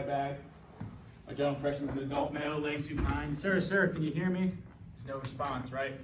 bag. My general impression is an adult male, laying supine. Sir, can you hear me? There's no response, right?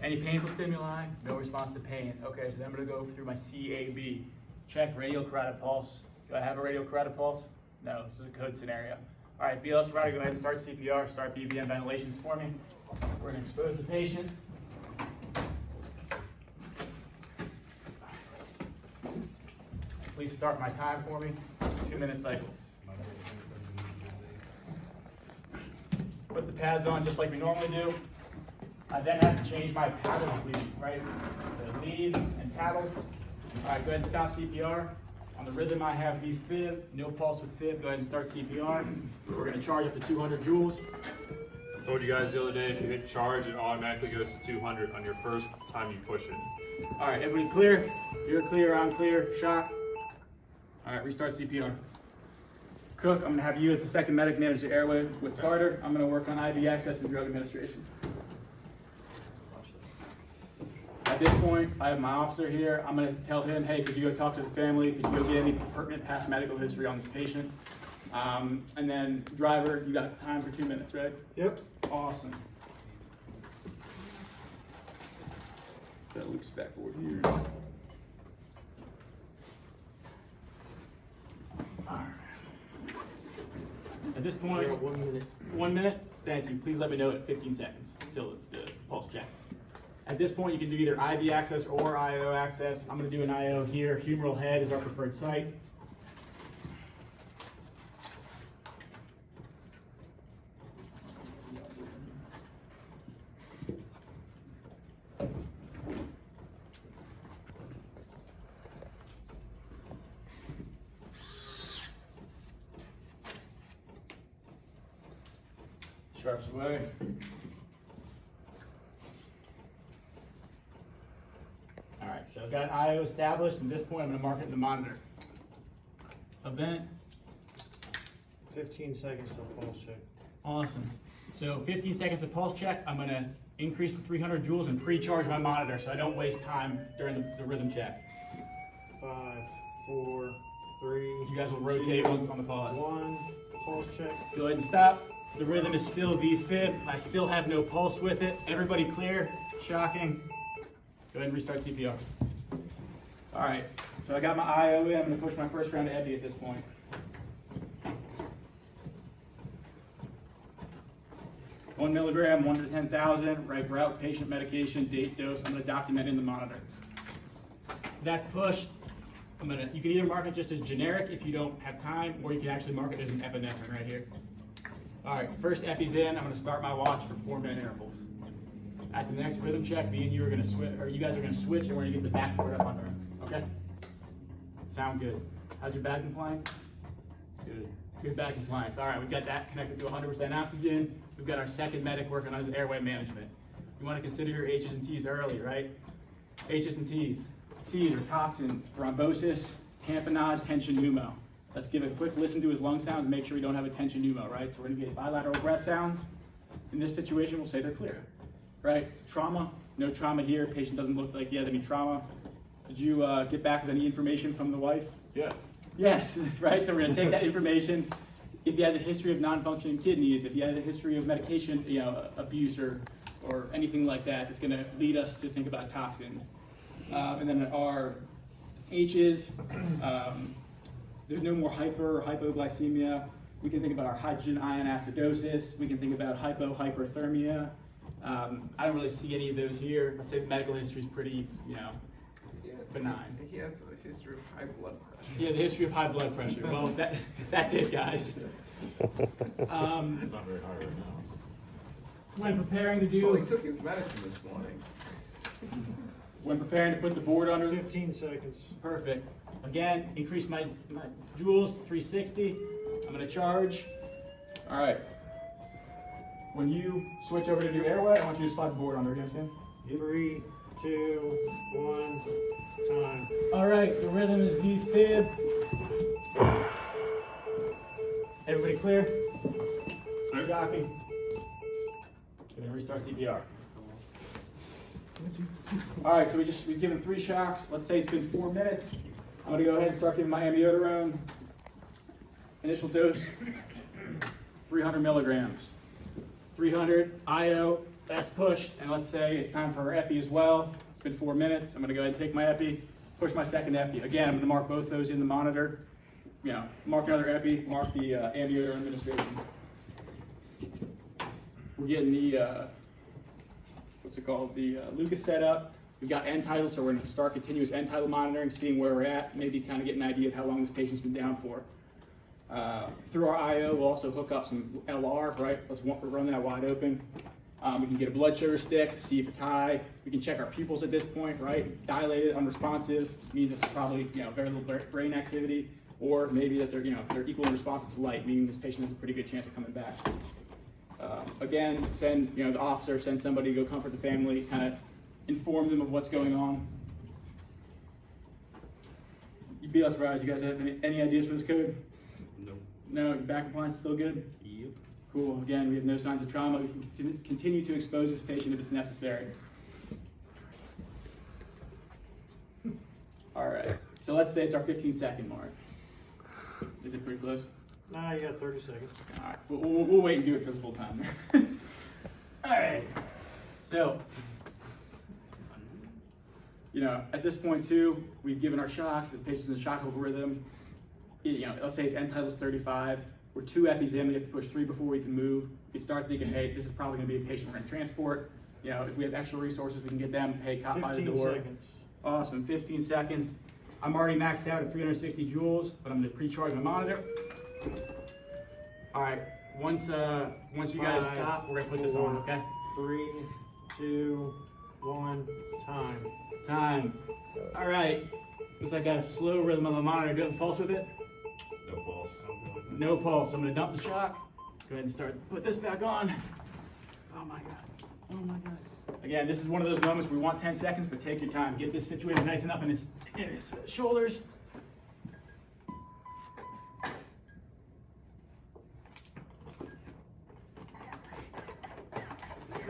Any painful stimuli? No response to pain. Okay, so then I'm gonna go through my CAB. Check radial carotid pulse. Do I have a radial carotid pulse? No, this is a code scenario. All right, BLS provider, go ahead and start CPR, start BVM ventilations for me. We're gonna expose the patient. Please start my time for me, 2-minute cycles. Put the pads on just like we normally do. I then have to change my paddle lead, right? So lead and paddles. All right, go ahead and stop CPR. On the rhythm I have V-fib, no pulse with fib, go ahead and start CPR. We're gonna charge up to 200 joules. I told you guys the other day, if you hit charge, it automatically goes to 200 on your first time you push it. All right, everybody clear? You're clear, I'm clear, shock. All right, restart CPR. Cook, I'm gonna have you as the second medic manage the airway with Carter. I'm gonna work on IV access and drug administration. At this point, I have my officer here. I'm gonna tell him, hey, could you go talk to the family? Could you go get any pertinent past medical history on this patient? And then driver, you got time for 2 minutes, right? Yep. Awesome. That loops back forward here. At this point, 1 minute. 1 minute, thank you. Please let me know at 15 seconds until it's the pulse check. At this point, you can do either IV access or IO access. I'm gonna do an IO here. Humeral head is our preferred site. Sharps away. All right, so I've got IO established. At this point, I'm going to mark it in the monitor. Event. 15 seconds of pulse check. Awesome. So 15 seconds of pulse check. I'm going to increase to 300 joules and pre-charge my monitor so I don't waste time during the rhythm check. 5, 4, 3. You guys will rotate once on the pause. 1. Pulse check. Go ahead and stop. The rhythm is still V-fib. I still have no pulse with it. Everybody clear? Shocking. Go ahead and restart CPR. All right, so I got my IO in. I'm gonna push my first round of epi at this point. One milligram, 1 to 10,000, right route, patient medication, date, dose. I'm gonna document in the monitor. That's pushed. You can either mark it just as generic if you don't have time, or you can actually mark it as an epinephrine right here. All right, first epi's in. I'm gonna start my watch for 4-minute intervals. At the next rhythm check, me and you are gonna switch, or you guys are gonna switch, and we're gonna get the backboard up under him. Okay? Sound good. How's your bag compliance? Good. Good bag compliance. All right, we've got that connected to 100% oxygen. We've got our second medic working on his airway management. You want to consider your H's and T's early, right? H's and T's. T's are toxins, thrombosis, tamponade, tension pneumo. Let's give a quick listen to his lung sounds and make sure we don't have a tension pneumo, right? So we're gonna get bilateral breath sounds. In this situation, we'll say they're clear, right? Trauma, no trauma here. Patient doesn't look like he has any trauma. Did you get back with any information from the wife? Yes. Yes, right? So we're gonna take that information. If he has a history of non-functioning kidneys, if he has a history of medication, abuse or anything like that, it's gonna lead us to think about toxins. And then our H's, there's no more hyper or hypoglycemia. We can think about our hydrogen ion acidosis. We can think about hyperthermia. I don't really see any of those here. I'd say medical history is pretty, benign. He has a history of high blood pressure. He has a history of high blood pressure. Well, that's it, guys. It's not very high right now. When preparing to Well, do, he took his medicine this morning. when preparing to put the board under, 15 seconds. perfect. Again, increase my joules, 360. I'm gonna charge. All right. When you switch over to do airway, I want you to slide the board under, you understand? 3, 2, 1, time. All right, the rhythm is V-fib. Everybody clear? Jockey. Gonna restart CPR. All right, so we've given 3 shocks. Let's say it's been 4 minutes. I'm gonna go ahead and start giving my amiodarone. Initial dose, 300 milligrams. 300 IO, that's pushed, and let's say it's time for our epi as well. It's been 4 minutes. I'm gonna go ahead and take my epi, push my second epi. Again, I'm gonna mark both those in the monitor. You know, mark another epi, mark the ambulatory administration. We're getting the, what's it called, the Lucas set up. We've got end titles, so we're gonna start continuous end title monitoring, seeing where we're at, maybe kind of get an idea of how long this patient's been down for. Through our IO, we'll also hook up some LR, right? Let's run that wide open. We can get a blood sugar stick, see if it's high. We can check our pupils at this point, right? Dilated, unresponsive, means it's probably, you know, very little brain activity, or maybe that they're, you know, they're equally responsive to light, meaning this patient has a pretty good chance of coming back. Again, send, you know, the officer, send somebody to go comfort the family, kind of inform them of what's going on. You'd be less surprised. You guys have any ideas for this code? No, your back compliance still good? Yep. Cool. Again, we have no signs of trauma. We can continue to expose this patient if it's necessary. All right. So let's say it's our 15-second mark. Is it pretty close? Nah, you got 30 seconds. All right. We'll wait and do it for the full time. All right. So, you know, at this point too, we've given our shocks. This patient's in the shock rhythm. You know, let's say his end title's 35. We're 2 epis in. We have to push 3 before we can move. We start thinking, hey, this is probably going to be a patient we're going to transport. You know, if we have extra resources, we can get them. Hey, cop by the door. 15 seconds. Awesome. 15 seconds. I'm already maxed out at 360 joules, but I'm going to pre-charge my monitor. All right. Once you guys 5, stop, we're going to put this on. 4, Okay. 3, 2, 1, time. Time. All right. Looks like I got a slow rhythm on the monitor. Do you have a pulse with it? No pulse. No pulse. I'm going to dump the shock. Go ahead and start. Put this back on. Oh my God. Oh my God. Again, this is one of those moments where we want 10 seconds, but take your time. Get this situated nice enough in his shoulders.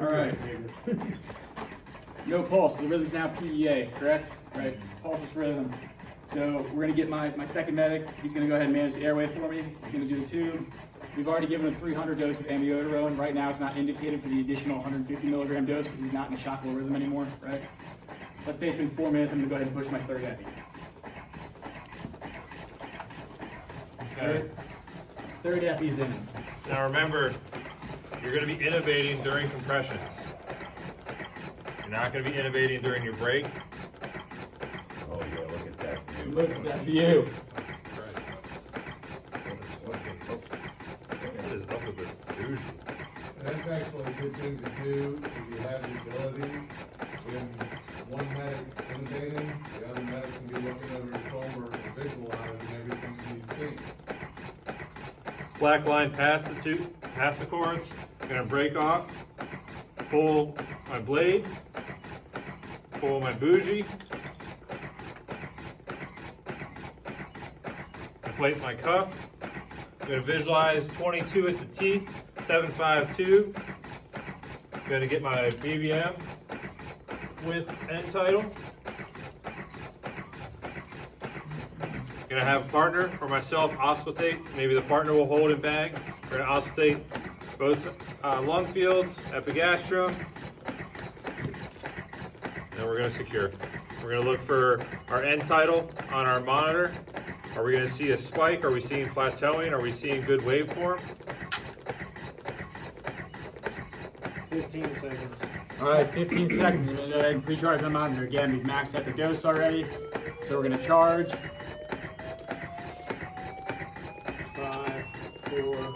All right. No pulse. The rhythm's now PEA, correct? Right. Pulseless rhythm. So we're gonna get my second medic. He's gonna go ahead and manage the airway for me. He's gonna do the tube. We've already given him 300 dose of amiodarone. Right now it's not indicated for the additional 150 milligram dose because he's not in a shockable rhythm anymore, right? Let's say it's been 4 minutes. I'm gonna go ahead and push my third epi. Okay. Third epi's in. Now remember, you're going to be innovating during compressions. You're not going to be innovating during your break. Oh yeah, look at that view. Look at that view. What is up with this douche? That's actually a good thing to do if you have the ability. When one medic's innovating, the other medic can be looking over your shoulder and visualizing everything you see. Black line past the cords. I'm going to break off, pull my blade, pull my bougie, inflate my cuff. I'm going to visualize 22 at the teeth, 752. I'm going to get my BVM with end title. I'm going to have a partner or myself auscultate. Maybe the partner will hold and bag. We're going to auscultate both lung fields, epigastrum, and we're going to secure. We're going to look for our end title on our monitor. Are we going to see a spike? Are we seeing plateauing? Are we seeing good waveform? 15 seconds. All right, 15 seconds. I'm gonna go ahead and pre-charge my monitor. Again, we've maxed out the dose already, so we're gonna charge. 5, 4,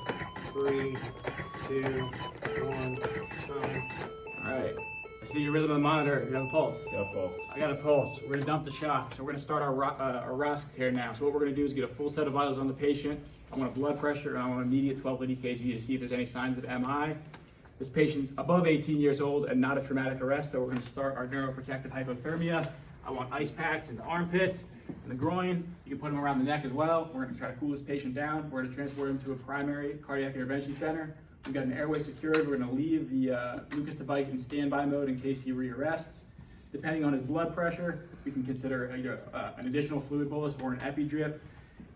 3, 2, 1, time. All right. I see your rhythm on the monitor. You have a pulse. Got pulse. I got a pulse. We're gonna dump the shock. So we're gonna start our ROSC care now. So what we're gonna do is get a full set of vitals on the patient. I want a blood pressure and I want an immediate 12 lead EKG to see if there's any signs of MI. This patient's above 18 years old and not a traumatic arrest, so we're gonna start our neuroprotective hypothermia. I want ice packs in the armpits and the groin. You can put them around the neck as well. We're gonna try to cool this patient down. We're gonna transport him to a primary cardiac intervention center. We've got an airway secured. We're gonna leave the Lucas device in standby mode in case he rearrests. Depending on his blood pressure, we can consider either an additional fluid bolus or an epi drip.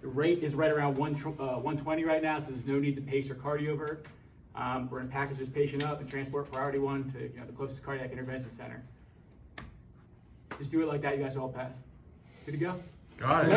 The rate is right around 120 right now, so there's no need to pace or cardio over. We're gonna package this patient up and transport priority 1 to the closest cardiac intervention center. Just do it like that, you guys all pass. Good to go? Got it.